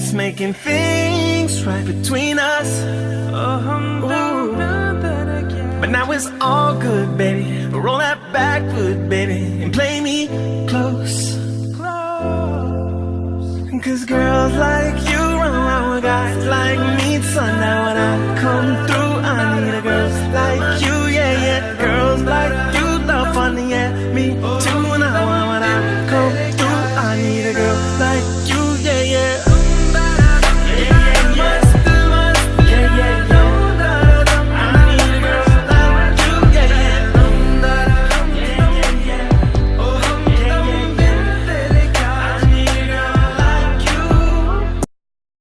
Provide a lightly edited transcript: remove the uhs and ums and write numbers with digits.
just making things right between us. Ooh. But now it's all good, baby. Roll that backwood, baby, and play me close. Cause girls like you run around with guys like me.